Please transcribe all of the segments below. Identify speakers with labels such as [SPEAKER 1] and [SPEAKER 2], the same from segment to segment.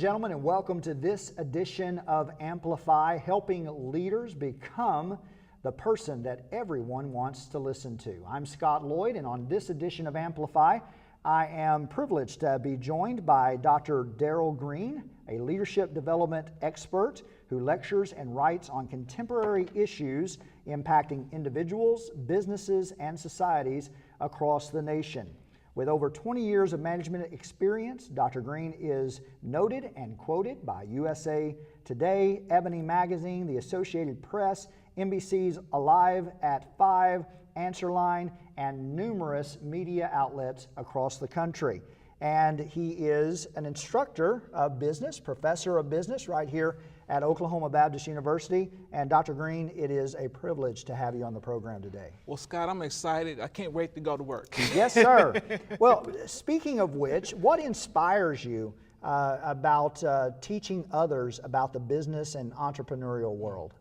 [SPEAKER 1] gentlemen, and welcome to this edition of Amplify, helping leaders become the person that everyone wants to listen to. I'm Scott Loyd, and on this edition of Amplify, I am privileged to be joined by Dr. Daryl Green, a leadership development expert who lectures and writes on contemporary issues impacting individuals, businesses, and societies across the nation. With over 20 years of management experience, Dr. Green is noted and quoted by USA Today, Ebony Magazine, the Associated Press, NBC's Alive at 5, Answerline, and numerous media outlets across the country. And he is an instructor of business, professor of business right here at Oklahoma Baptist University. And Dr. Green, it is a privilege to have you on the program today.
[SPEAKER 2] Well, Scott, I'm excited. I can't wait to go to work.
[SPEAKER 1] Yes, sir. Well, speaking of which, what inspires you about teaching others about the business and entrepreneurial world?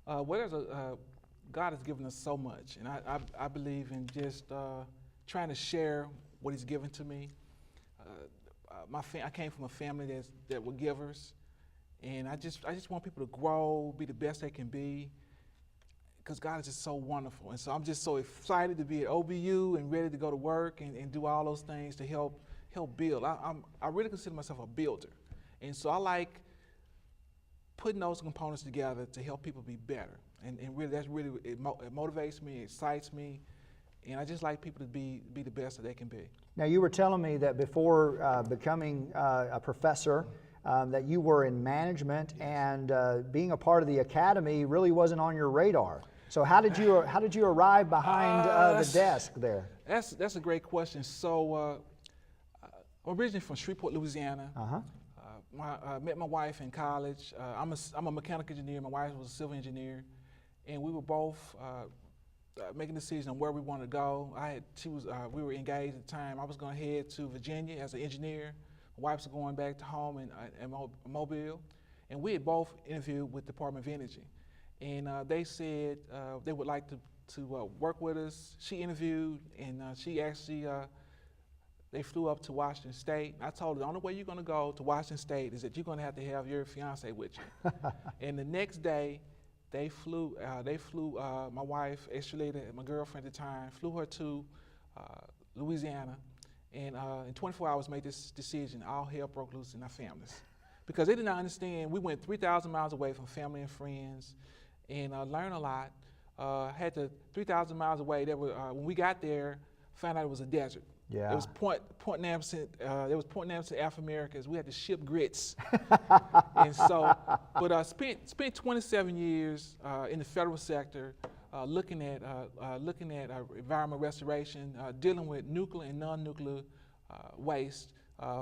[SPEAKER 2] God has given us so much, and I believe in just trying to share what He's given to me. I came from a family that were givers, and I just want people to grow, be the best they can be, because God is just so wonderful. And so I'm just so excited to be at OBU and ready to go to work and do all those things to help build. I really consider myself a builder, and so I like putting those components together to help people be better. And really, it motivates me, it excites me, and I just like people to be the best that they can be.
[SPEAKER 1] Now, you were telling me that before becoming a professor, that you were in management, and being a part of the academy really wasn't on your radar. So how did you arrive behind the desk there?
[SPEAKER 2] That's a great question. So I'm originally from Shreveport, Louisiana. I met my wife in college. I'm a mechanical engineer. My wife was a civil engineer, and we were both making a decision on where we wanted to go. We were engaged at the time. I was going to head to Virginia as an engineer. My wife was going back to home in Mobile, and we had both interviewed with the Department of Energy, and they said they would like to work with us. She interviewed, and she actually. They flew up to Washington State. I told her the only way you're going to go to Washington State is that you're going to have your fiance with you. And the next day, they flew my wife, my girlfriend at the time, flew her to Louisiana, and in 24 hours made this decision. All hell broke loose in our families, because they did not understand. We went 3,000 miles away from family and friends, and learned a lot. Had to 3,000 miles away. When we got there, found out it was a desert.
[SPEAKER 1] Yeah.
[SPEAKER 2] It was Point Nampson. There was Point Nampson African Americans. We had to ship grits, and so, but spent 27 years in the federal sector, looking at environmental restoration, dealing with nuclear and non-nuclear waste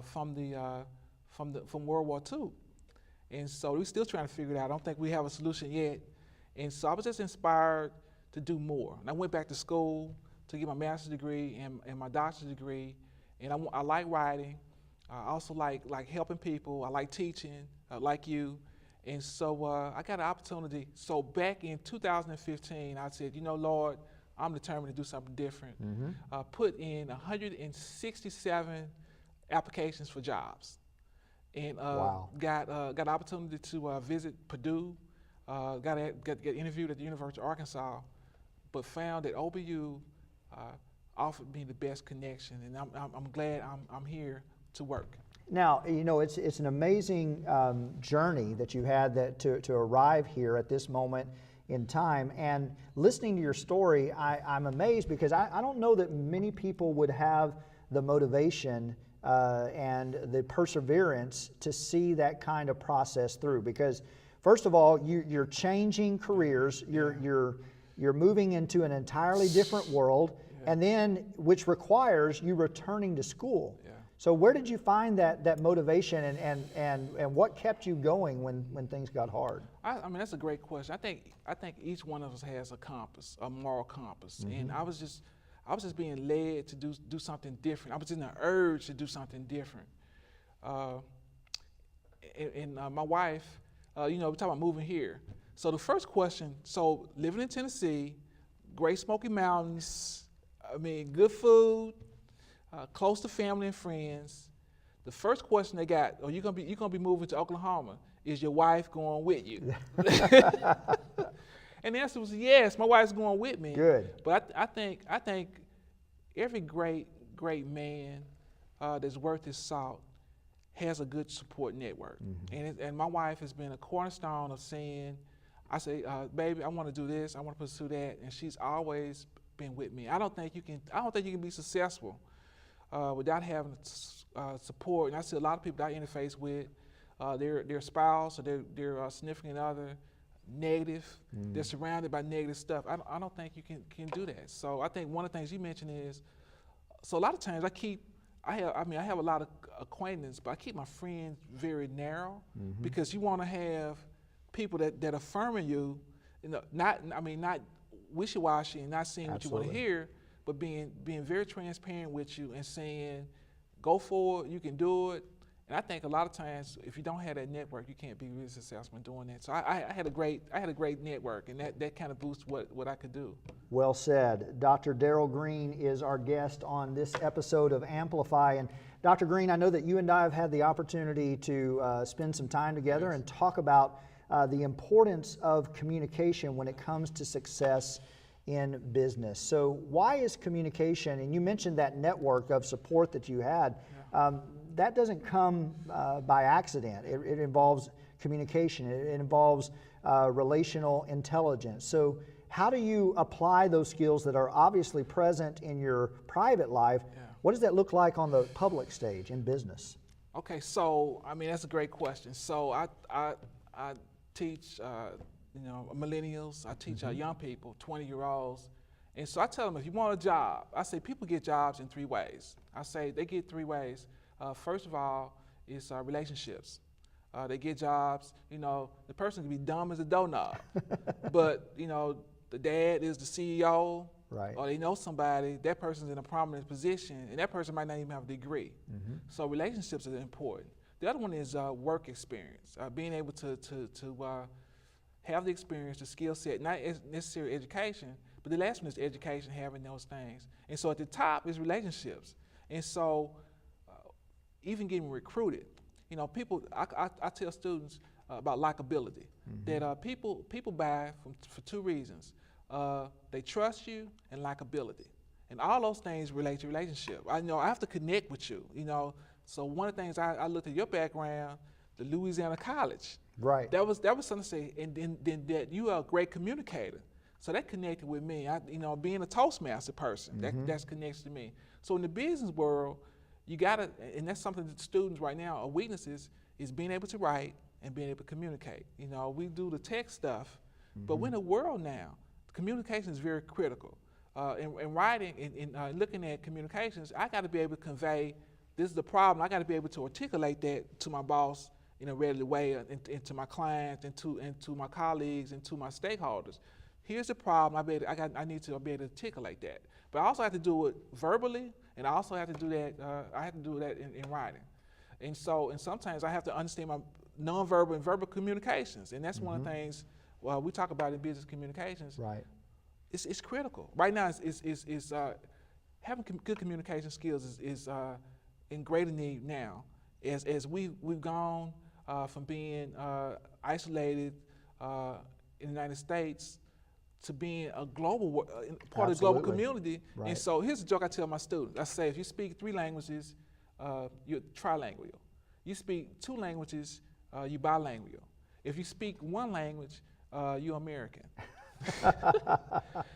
[SPEAKER 2] from World War II, and so we're still trying to figure it out. I don't think we have a solution yet, and so I was just inspired to do more. And I went back to school to get my master's degree and my doctorate degree, and I like writing. I also like helping people. I like teaching, like you, and so I got an opportunity. So back in 2015, I said, Lord, I'm determined to do something different. Put in 167 applications for jobs, and
[SPEAKER 1] wow.
[SPEAKER 2] got an opportunity to visit Purdue. Got interviewed at the University of Arkansas, but found that OBU offered me the best connection, and I'm glad I'm here to work.
[SPEAKER 1] Now, it's an amazing journey that you had to arrive here at this moment in time. And listening to your story, I'm amazed, because I don't know that many people would have the motivation and the perseverance to see that kind of process through. Because first of all, you're changing careers. You're moving into an entirely different world, and then which requires you returning to school.
[SPEAKER 2] Yeah.
[SPEAKER 1] So where did you find that motivation, and what kept you going when things got hard?
[SPEAKER 2] I mean, that's a great question. I think each one of us has a compass, a moral compass, and I was just being led to do something different. I was in the urge to do something different. And my wife, we're talking about moving here. So the first question, living in Tennessee, Great Smoky Mountains, good food, close to family and friends. the first question they got, "Oh, you gonna be moving to Oklahoma? Is your wife going with you?" And the answer was yes. My wife's going with me.
[SPEAKER 1] Good.
[SPEAKER 2] But I think every great man that's worth his salt has a good support network. And my wife has been a cornerstone of saying, I say, baby, I want to do this, I want to pursue that, and she's always been with me. I don't think you can be successful without having support. And I see a lot of people that I interface with, their spouse or their significant other, negative. They're surrounded by negative stuff. I don't think you can do that. So I think one of the things you mentioned is, so a lot of times I have a lot of acquaintances, but I keep my friends very narrow because you want to have people that affirming you, not wishy-washy and not saying what you want to hear, but being very transparent with you and saying, go forward, you can do it. And I think a lot of times, if you don't have that network, you can't be really successful in doing that. So I had a great network, and that kind of boosts what I could do.
[SPEAKER 1] Well said. Dr. Daryl Green is our guest on this episode of Amplify. And Dr. Green, I know that you and I have had the opportunity to spend some time together and talk about the importance of communication when it comes to success in business. So why is communication, and you mentioned that network of support that you had, that doesn't come by accident. It involves communication. It involves relational intelligence. So how do you apply those skills that are obviously present in your private life? What does that look like on the public stage in business?
[SPEAKER 2] Okay, so that's a great question. So I teach millennials. I teach young people, 20-year-olds. And so I tell them, if you want a job, I say people get jobs in 3 ways. I say they get 3 ways. First of all, it's relationships. They get jobs, the person can be dumb as a doorknob, but, the dad is the CEO,
[SPEAKER 1] right,
[SPEAKER 2] or they know somebody, that person's in a prominent position, and that person might not even have a degree. So relationships are important. The other one is work experience, being able to have the experience, the skill set, not necessarily education, but the last one is education, having those things. And so at the top is relationships. And so even getting recruited, people, I tell students about likability, that people buy for 2 reasons. They trust you and likability. And all those things relate to relationship. I have to connect with you, So one of the things I looked at your background, the Louisiana College.
[SPEAKER 1] Right.
[SPEAKER 2] That was something to say, and then that you are a great communicator. So that connected with me. Being a Toastmaster person, that's connected to me. So in the business world, you gotta, and that's something that students right now are weaknesses, is being able to write and being able to communicate. We do the tech stuff, but we're in a world now. Communication is very critical. In writing and looking at communications, I got to be able to convey, this is the problem. I got to be able to articulate that to my boss in a readily way, and to my clients, and to my colleagues, and to my stakeholders. Here's the problem. I need to be able to articulate that. But I also have to do it verbally, and I also have to do that. I have to do that in writing. And sometimes I have to understand my nonverbal and verbal communications, and that's one of the things we talk about in business communications.
[SPEAKER 1] Right.
[SPEAKER 2] It's critical right now. It's having good communication skills is in greater need now, as we've gone from being isolated in the United States to being a global part of the global community.
[SPEAKER 1] Right.
[SPEAKER 2] And so here's a joke I tell my students. I say, if you speak 3 languages, you're trilingual. You speak 2 languages, you're bilingual. If you speak 1 language, you're American.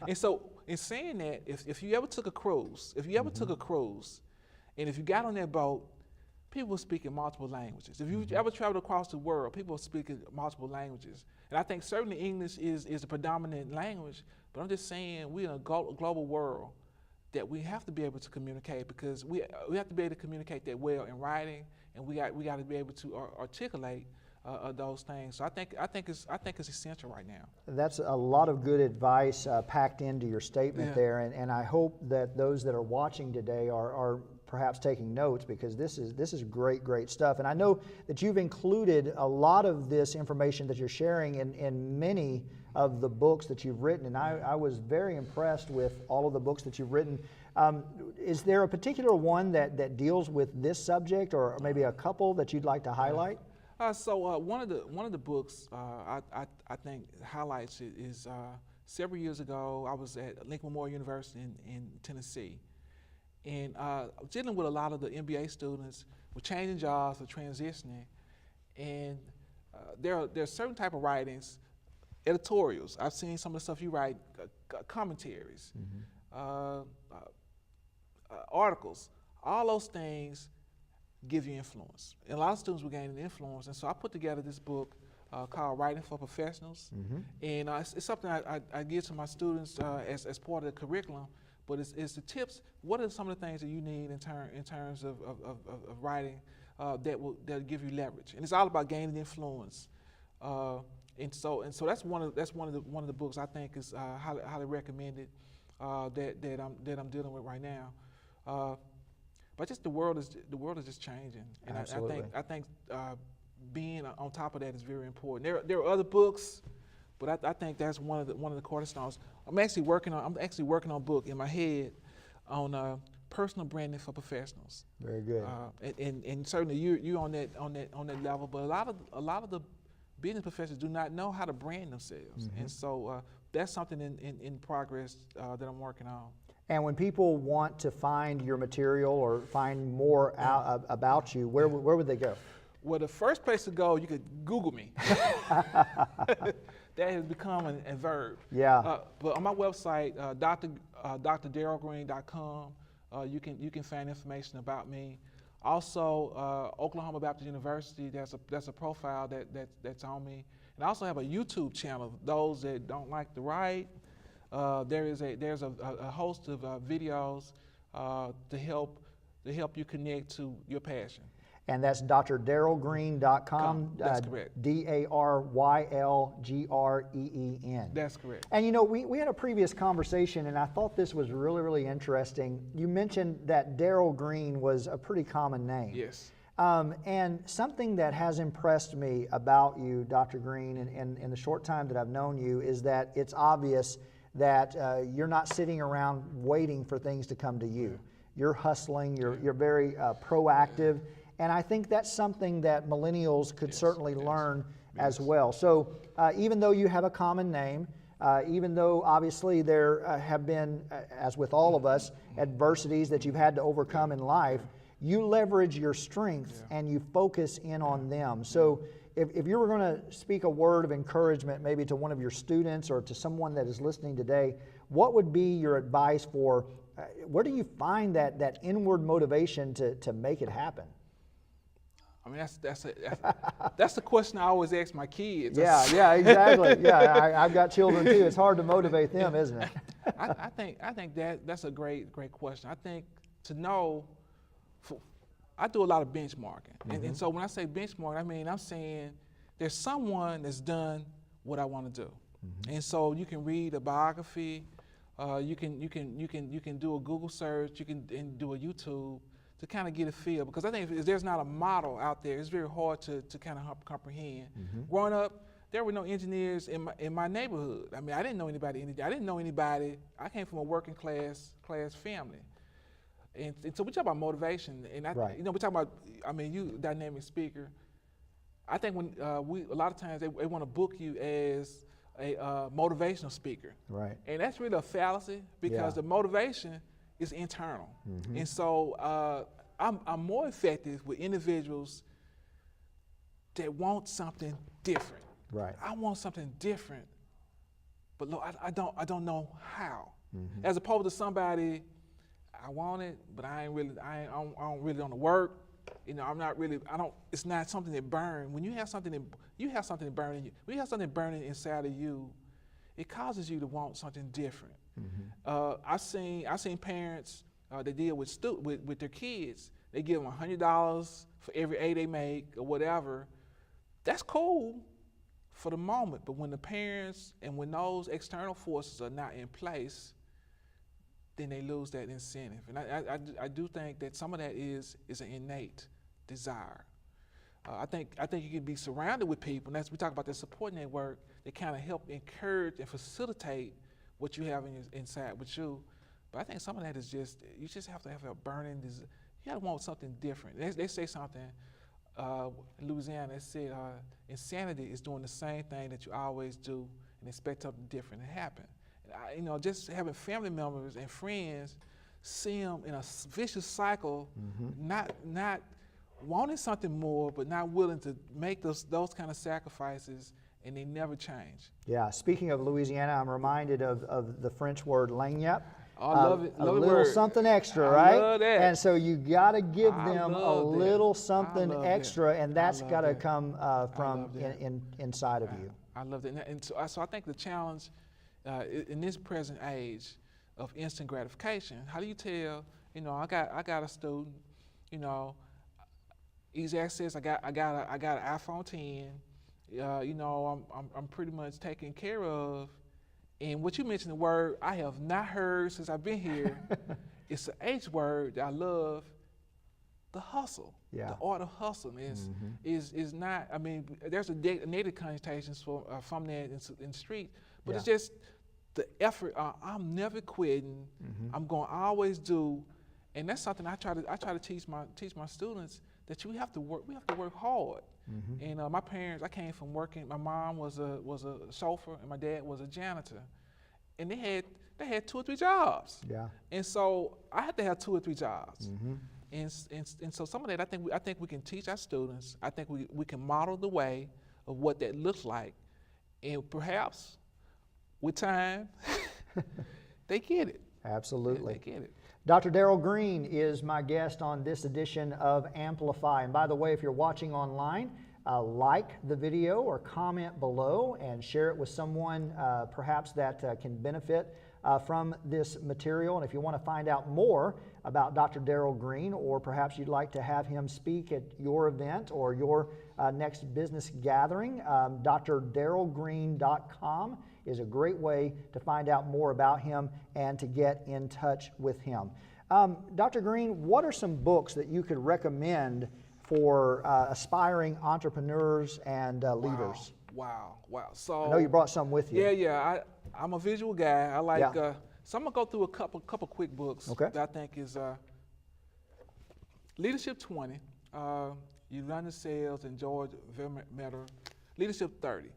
[SPEAKER 2] And so in saying that, if you ever took a cruise, and if you got on that boat, people were speaking multiple languages. If you ever traveled across the world, people were speaking multiple languages. And I think certainly English is the predominant language, but I'm just saying we're in a global world that we have to be able to communicate, because we have to be able to communicate that well in writing, and we got to be able to articulate those things. So I think it's essential right now. That's
[SPEAKER 1] a lot of good advice packed into your statement there, and I hope that those that are watching today are perhaps taking notes, because this is great stuff. And I know that you've included a lot of this information that you're sharing in many of the books that you've written, and I was very impressed with all of the books that you've written. Is there a particular one that deals with this subject, or maybe a couple that you'd like to highlight?
[SPEAKER 2] One of the books I think highlights it is several years ago I was at Lincoln Memorial University in Tennessee, and dealing with a lot of the MBA students were changing jobs or transitioning, and there are certain type of writings, editorials. I've seen some of the stuff you write, commentaries, articles. All those things give you influence. And a lot of students were gaining influence, and so I put together this book called Writing for Professionals. And it's something I give to my students as part of the curriculum, but it's the tips. What are some of the things that you need in terms of writing that'll give you leverage? And it's all about gaining influence. And so that's one of the books I think is highly recommended that I'm dealing with right now. But just the world is just changing, and I think being on top of that is very important. There are other books, but I think that's one of the cornerstones. I'm actually working on a book in my head on personal branding for professionals.
[SPEAKER 1] Very good.
[SPEAKER 2] And certainly you on that level, but a lot of the business professionals do not know how to brand themselves, and so that's something in progress that I'm working on.
[SPEAKER 1] And when people want to find your material or find more out about you, where would they go?
[SPEAKER 2] Well, the first place to go, you could Google me. That has become a verb.
[SPEAKER 1] Yeah.
[SPEAKER 2] But on my website, drdarylgreen.com, you can find information about me. Also, Oklahoma Baptist University, that's a profile that's on me. And I also have a YouTube channel. Those that don't like to write, there's a host of videos to help you connect to your passion.
[SPEAKER 1] And that's drdarylgreen.com.
[SPEAKER 2] That's correct.
[SPEAKER 1] DARYLGREEN.
[SPEAKER 2] That's correct.
[SPEAKER 1] And you know, we had a previous conversation, and I thought this was really, really interesting. You mentioned that Daryl Green was a pretty common name.
[SPEAKER 2] Yes.
[SPEAKER 1] And something that has impressed me about you, Dr. Green, in the short time that I've known you, is that it's obvious that you're not sitting around waiting for things to come to you. You're hustling, you're very proactive, and I think that's something that millennials could certainly learn as well. So even though you have a common name, even though obviously there have been, as with all of us, adversities that you've had to overcome in life, you leverage your strengths and you focus in on them. So if you were going to speak a word of encouragement maybe to one of your students or to someone that is listening today, what would be your advice for where do you find that inward motivation to make it happen?
[SPEAKER 2] I mean, that's the question I always ask my kids.
[SPEAKER 1] Yeah, exactly. Yeah, I've got children too. It's hard to motivate them, isn't it?
[SPEAKER 2] I think that's a great question. I think to know, I do a lot of benchmarking, and so when I say benchmark, I mean I'm saying there's someone that's done what I want to do, and so you can read a biography, you can do a Google search, you can do a YouTube to kind of get a feel, because I think if there's not a model out there, it's very hard to kind of comprehend. Growing up, there were no engineers in my neighborhood. I mean, I didn't know anybody. I came from a working class family, and so we talk about motivation, and we talk about. I mean, you dynamic speaker. I think when a lot of times they want to book you as a motivational speaker,
[SPEAKER 1] right?
[SPEAKER 2] And that's really a fallacy, because the motivation is internal. And so I'm more effective with individuals that want something different.
[SPEAKER 1] Right.
[SPEAKER 2] I want something different, but look, I don't know how. As opposed to somebody, I want it, but I don't really want to work. You know, it's not something that burns. When you have something burning you, when you have something burning inside of you, it causes you to want something different. I've seen parents that deal with their kids. They give them $100 for every A they make or whatever. That's cool for the moment, but when the parents and when those external forces are not in place, then they lose that incentive. And I do think that some of that is an innate desire. I think you can be surrounded with people, and as we talk about the support network, that kind of help encourage and facilitate what you have inside with you. But I think some of that is just, you just have to have a burning desire. You gotta want something different. They say something, in Louisiana, they said insanity is doing the same thing that you always do and expect something different to happen. And just having family members and friends see them in a vicious cycle, not wanting something more, but not willing to make those kind of sacrifices, and they never change.
[SPEAKER 1] Yeah, speaking of Louisiana, I'm reminded of the French word lagniappe.
[SPEAKER 2] Oh, I love it.
[SPEAKER 1] A
[SPEAKER 2] Love
[SPEAKER 1] little
[SPEAKER 2] word.
[SPEAKER 1] something extra,
[SPEAKER 2] I
[SPEAKER 1] right?
[SPEAKER 2] love that.
[SPEAKER 1] And so you got to give them a
[SPEAKER 2] love that.
[SPEAKER 1] little something
[SPEAKER 2] I love
[SPEAKER 1] extra,
[SPEAKER 2] that.
[SPEAKER 1] and that's
[SPEAKER 2] I love
[SPEAKER 1] got to
[SPEAKER 2] that.
[SPEAKER 1] come from
[SPEAKER 2] love that.
[SPEAKER 1] inside of you.
[SPEAKER 2] I love that. And so I think the challenge in this present age of instant gratification, how do you tell, I got a student, easy access, I got an iPhone 10, I'm pretty much taken care of. And what you mentioned, the word I have not heard since I've been here, it's an H word that I love, the hustle.
[SPEAKER 1] Yeah.
[SPEAKER 2] The art of hustling is not, I mean, there's a negative connotations from that in the street, but it's just the effort. I'm never quitting. I'm going to always do, and that's something I try to teach my students, that we have to work hard. And my parents, I came from working. My mom was a chauffeur, and my dad was a janitor, and they had 2 or 3 jobs. Yeah. And so I had to have 2 or 3 jobs. And so some of that I think we can teach our students. I think we can model the way of what that looks like, and perhaps with time they get it.
[SPEAKER 1] Absolutely.
[SPEAKER 2] They get it.
[SPEAKER 1] Dr. Daryl Green is my guest on this edition of Amplify. And by the way, if you're watching online, like the video or comment below and share it with someone perhaps that can benefit from this material. And if you want to find out more about Dr. Daryl Green, or perhaps you'd like to have him speak at your event or your next business gathering, drdarylgreen.com is a great way to find out more about him and to get in touch with him. Dr. Green, what are some books that you could recommend for aspiring entrepreneurs and leaders?
[SPEAKER 2] Wow. So
[SPEAKER 1] I know you brought some with you.
[SPEAKER 2] Yeah. I'm a visual guy. I like. So I'm gonna go through a couple quick books that I think is Leadership 20. You Run the Sales and George Vermeer. Leadership 30.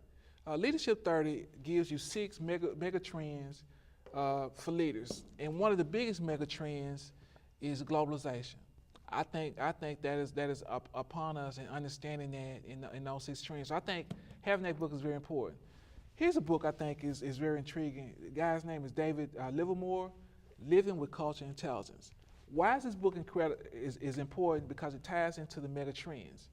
[SPEAKER 2] Leadership 30 gives you 6 mega trends for leaders, and one of the biggest mega trends is globalization. I think that is upon us, and understanding that in those 6 trends. So I think having that book is very important. Here's a book I think is very intriguing. The guy's name is David Livermore, Living with Culture Intelligence. Why is this book is important? Because it ties into the mega trends.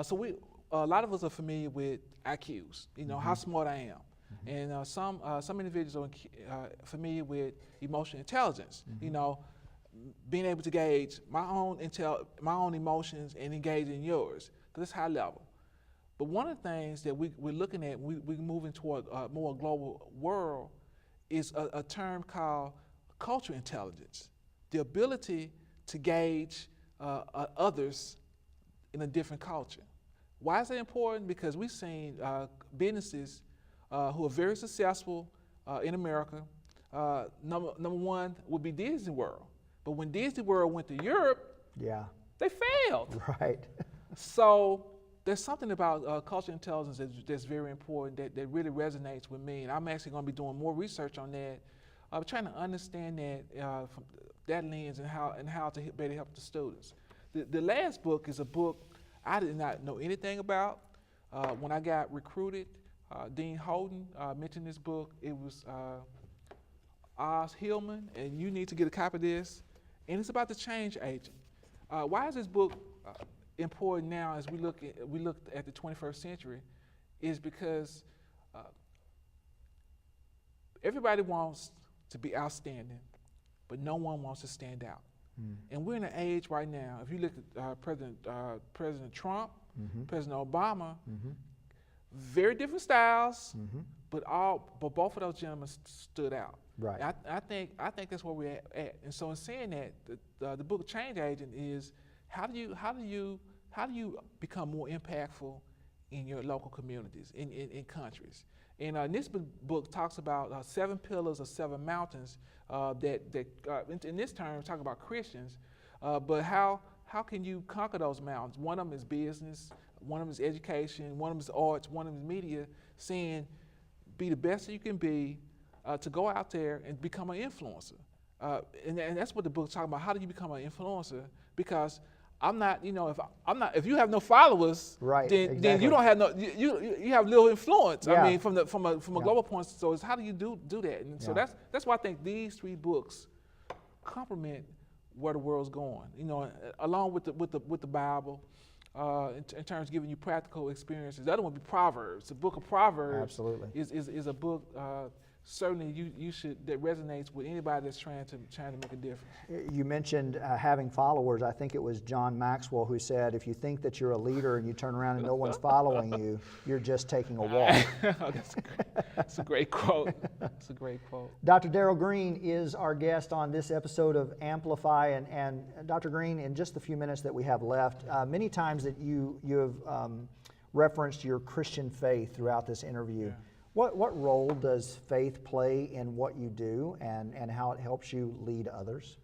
[SPEAKER 2] So a lot of us are familiar with IQs, how smart I am. And some individuals are familiar with emotional intelligence, being able to gauge my own emotions and engage in yours, because it's high level. But one of the things that we're looking at, we're moving toward a more global world, is a term called cultural intelligence, the ability to gauge others in a different culture. Why is that important? Because we've seen businesses who are very successful in America. Number one would be Disney World. But when Disney World went to Europe, they failed. Right. So there's something about cultural intelligence that's very important, that really resonates with me. And I'm actually going to be doing more research on that, trying to understand that from that lens and how to better help the students. The last book is a book I did not know anything about. When I got recruited, Dean Holden mentioned this book. It was Oz Hillman, and you need to get a copy of this. And it's about the change agent. Why is this book important now as we look at the 21st century? Is because everybody wants to be outstanding, but no one wants to stand out. And we're in an age right now, if you look at President Trump, President Obama, very different styles, but both of those gentlemen stood out. Right. I think that's where we're at. And so in saying that, the book Change Agent is how do you become more impactful in your local communities, in countries. And this book talks about 7 pillars or 7 mountains in this term, talk about Christians, but how can you conquer those mountains? One of them is business, one of them is education, one of them is arts, one of them is media, saying be the best that you can be to go out there and become an influencer. And that's what the book's talking about. How do you become an influencer? Because I'm not, if you have no followers,
[SPEAKER 1] right,
[SPEAKER 2] then you don't have you have little influence.
[SPEAKER 1] Yeah.
[SPEAKER 2] I mean, from a global point. So it's how do you do that? And so that's why I think these 3 books complement where the world's going. Along with the Bible, in terms of giving you practical experiences. The other one would be Proverbs. The book of Proverbs
[SPEAKER 1] absolutely
[SPEAKER 2] is a book. Certainly, you should that resonates with anybody that's trying to make a difference.
[SPEAKER 1] You mentioned having followers. I think it was John Maxwell who said, "If you think that you're a leader and you turn around and no one's following you, you're just taking a walk."
[SPEAKER 2] That's a great quote. That's a great quote.
[SPEAKER 1] Dr. Daryl Green is our guest on this episode of Amplify, and Dr. Green, in just the few minutes that we have left, many times that you have referenced your Christian faith throughout this interview.
[SPEAKER 2] Yeah.
[SPEAKER 1] What role does faith play in what you do, and how it helps you lead others?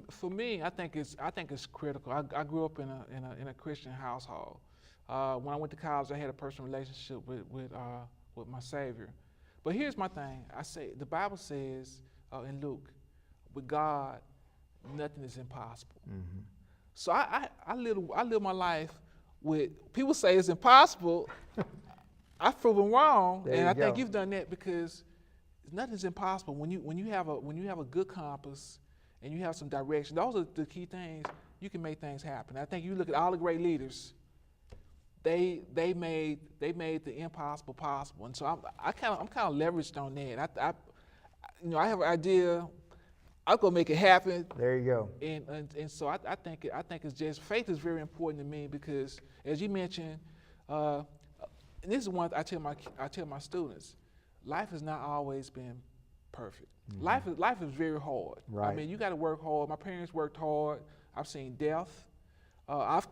[SPEAKER 2] For me, I think it's critical. I grew up in a Christian household. When I went to college, I had a personal relationship with my Savior. But here's my thing. I say the Bible says in Luke, with God, nothing is impossible. Mm-hmm. So I live my life with people say it's impossible. I've proven wrong, and I think you've done that because nothing's impossible when you have a good compass and you have some direction. Those are the key things. You can make things happen. I think you look at all the great leaders. They made the impossible possible, and so I'm kind of leveraged on that. I have an idea. I'm gonna make it happen.
[SPEAKER 1] There you go.
[SPEAKER 2] And so I think it's just faith is very important to me because, as you mentioned. And this is one I tell my students, life has not always been perfect. Mm-hmm. Life is very hard.
[SPEAKER 1] Right.
[SPEAKER 2] I mean, you got to work hard. My parents worked hard. I've seen death. I've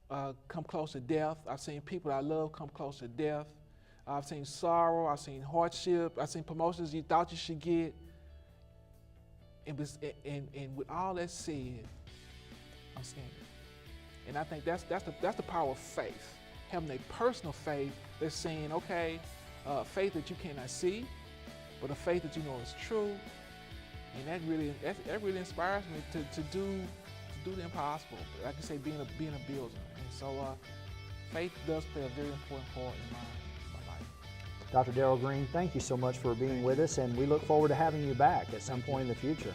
[SPEAKER 2] come close to death. I've seen people I love come close to death. I've seen sorrow. I've seen hardship. I've seen promotions you thought you should get. And with all that said, I'm standing. And I think that's the power of faith. Having a personal faith that's saying, okay, faith that you cannot see, but a faith that you know is true, and that really inspires me to do the impossible. Like I say, being a builder, and so faith does play a very important part in my life.
[SPEAKER 1] Dr. Daryl Green, thank you so much for being with us, and we look forward to having you back at some point in the future.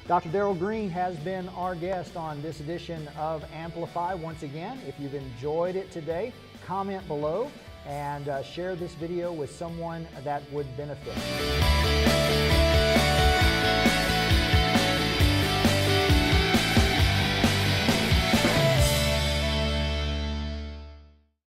[SPEAKER 1] Dr. Daryl Green has been our guest on this edition of Amplify. Once again, if you've enjoyed it today, comment below and share this video with someone that would benefit.